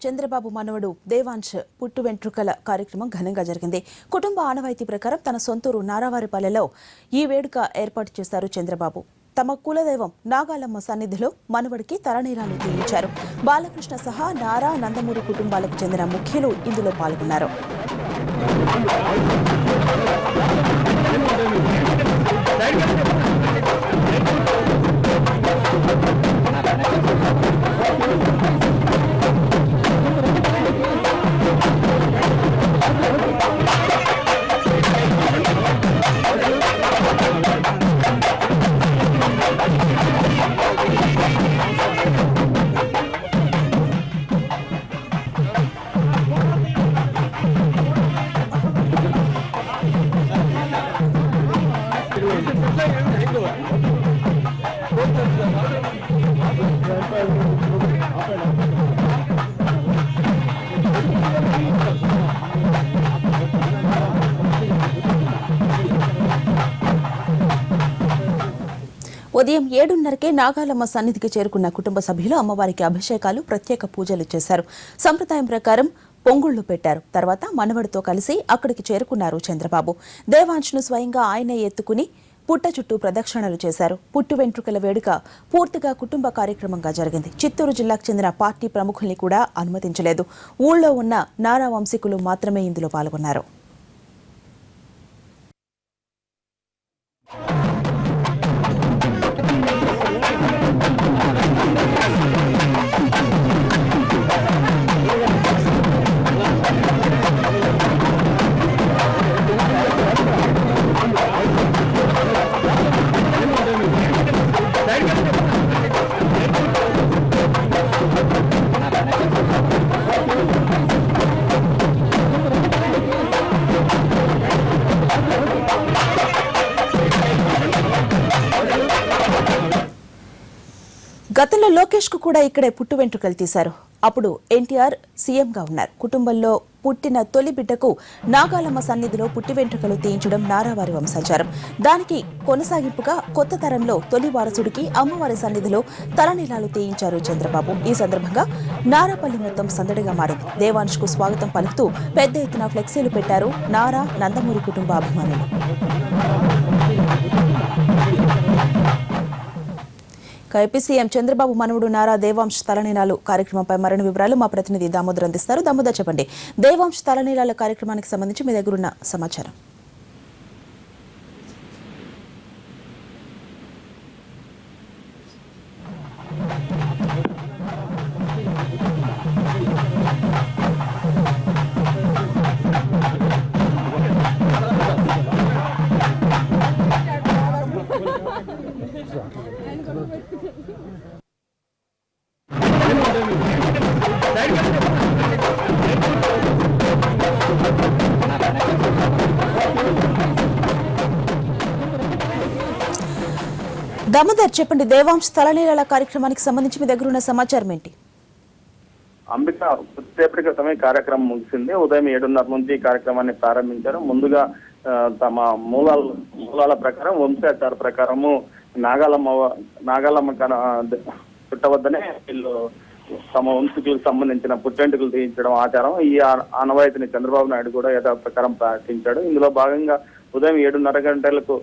చంద్రబాబు మనవడు దేవాంశ్ పుట్టు వెంట్రుకల కార్యక్రమం ఘనంగా జరిగింది. కుటుంబ ఆనవాయితీ ప్రకారం తన సొంతూరు నారావారిపల్లెలో ఈ వేడుక ఏర్పాటు చేశారు చంద్రబాబు. తమ కులదైవం నాగాలమ్మ సన్నిధిలో మనవడికి తలనీలాలు తీయించారు. బాలకృష్ణ సహా నారా నందమూరి కుటుంబాలకు చెందిన ముఖ్యులు ఇందులో పాల్గొన్నారు. ఉదయం 7:30కే నాగాలమ్మ సన్నిధికి చేరుకున్న కుటుంబ సభ్యులు అమ్మవారికి అభిషేకాలు, ప్రత్యేక పూజలు చేశారు. సంప్రదాయం ప్రకారం పొంగుళ్లు పెట్టారు. తర్వాత మనవడితో కలిసి అక్కడికి చేరుకున్నారు చంద్రబాబు. దేవాంశ్ను స్వయంగా ఆయనే ఎత్తుకుని పుట్ట చుట్టూ ప్రదక్షిణలు చేశారు. పుట్టు వెంట్రుకల వేడుక పూర్తిగా కుటుంబ కార్యక్రమంగా జరిగింది. చిత్తూరు జిల్లాకు చెందిన పార్టీ ప్రముఖుల్ని కూడా అనుమతించలేదు. ఊళ్ళో ఉన్న నారా వంశీకులు మాత్రమే ఇందులో పాల్గొన్నారు. గతంలో లోకేష్ కు కూడా ఇక్కడే పుట్టు వెంట్రుకలు తీశారు. అప్పుడు ఎన్టీఆర్ సీఎంగా ఉన్నారు. కుటుంబంలో పుట్టిన తొలి బిడ్డకు నాగాలమ్మ సన్నిధిలో పుట్టి వెంట్రుకలు తీయించడం నారావారి వంశాచారం. దానికి కొనసాగింపుగా కొత్త తరంలో తొలి వారసుడికి అమ్మవారి సన్నిధిలో తలనీలాలు తీయించారు చంద్రబాబు. ఈ సందర్భంగా నారాపల్లి మొత్తం సందడిగా మారింది. దేవాంశ్ కు స్వాగతం పలుకుతూ పెద్ద ఎత్తున ఫ్లెక్సీలు పెట్టారు నారా నందమూరి కుటుంబ అభిమానులు. ఏపీ సీఎం చంద్రబాబు మనవడు నారా దేవాంశ్ తలనీలాలు కార్యక్రమంపై మరిన్ని వివరాలు మా ప్రతినిధి దామోదర్ అందిస్తారు. దామోదర్, చెప్పండి, దేవాంశ్ తలనీలాల కార్యక్రమానికి సంబంధించి మీ దగ్గర ఉన్న సమాచారం. దామోదర్, చెప్పండి, దేవాంశ్ తలనీలాల కార్యక్రమానికి సంబంధించి మీ దగ్గర ఉన్న సమాచారం ఏంటి? అంబిక కొద్దిసేపటి క్రితమే కార్యక్రమం ముగిసింది. ఉదయం 7:30 నుంచి ఈ కార్యక్రమాన్ని ప్రారంభించారు. ముందుగా తమ మూలాల ప్రకారం, వంశాచార ప్రకారము నాగాలమ్మ పుట్టవద్దనే వీళ్ళు తమ వంశీకులకు సంబంధించిన పుట్టెంటుకలు తీయించడం ఆచారం. ఈ ఆనవాయితీని చంద్రబాబు నాయుడు కూడా యథాప్రకారం పాటించాడు. ఇందులో భాగంగా ఉదయం 7:30 గంటలకు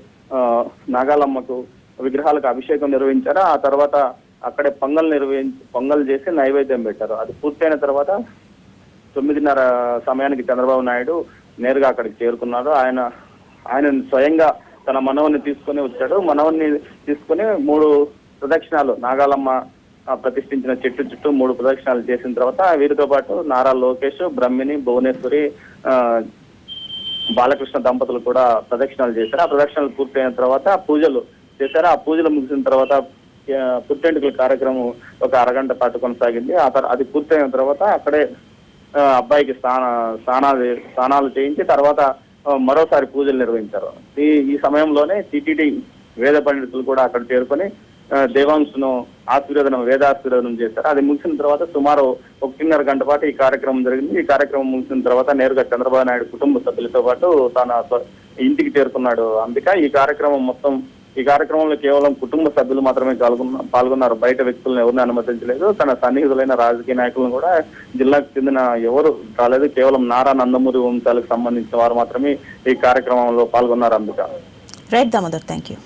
నాగాలమ్మకు విగ్రహాలకు అభిషేకం నిర్వహించారు. ఆ తర్వాత అక్కడే పొంగల్ చేసి నైవేద్యం పెట్టారు. అది పూర్తయిన తర్వాత 9:30 సమయానికి చంద్రబాబు నాయుడు నేరుగా అక్కడికి చేరుకున్నారు. ఆయన స్వయంగా తన మనవన్ని తీసుకుని వచ్చాడు. మనవన్ని తీసుకుని 3 ప్రదక్షిణాలు నాగాలమ్మ ప్రతిష్ఠించిన చెట్టు చుట్టూ 3 ప్రదక్షిణాలు చేసిన తర్వాత వీరితో పాటు నారా లోకేష్, బ్రహ్మిణి, భువనేశ్వరి, బాలకృష్ణ దంపతులు కూడా ప్రదక్షిణాలు చేశారు. ఆ ప్రదక్షిణాలు పూర్తయిన తర్వాత పూజలు చేశారు. ఆ పూజలు ముగిసిన తర్వాత పుట్టెంటుకల కార్యక్రమం ఒక అరగంట పాటు కొనసాగింది. అది పూర్తయిన తర్వాత అక్కడే అబ్బాయికి స్నానాలు చేయించి తర్వాత మరోసారి పూజలు నిర్వహించారు. ఈ సమయంలోనే టిటిడి వేద పండితులు కూడా అక్కడ చేరుకొని దేవాంశను వేదాశీర్వదనం చేశారు. అది ముగిసిన తర్వాత సుమారు 1:30 గంట పాటు ఈ కార్యక్రమం జరిగింది. ఈ కార్యక్రమం ముగిసిన తర్వాత నేరుగా చంద్రబాబు నాయుడు కుటుంబ సభ్యులతో పాటు తన ఇంటికి చేరుకున్నాడు అంబిక. ఈ కార్యక్రమం మొత్తం ఈ కార్యక్రమంలో కేవలం కుటుంబ సభ్యులు మాత్రమే పాల్గొన్నారు. బయట వ్యక్తులను ఎవరిని అనుమతించలేదు. తన సన్నిహితులైన రాజకీయ నాయకులను కూడా జిల్లాకు చెందిన ఎవరు రాలేదు. కేవలం నారా నందమూరి వంశాలకు సంబంధించిన వారు మాత్రమే ఈ కార్యక్రమంలో పాల్గొన్నారు. Ambika. Right Damodar, thank you.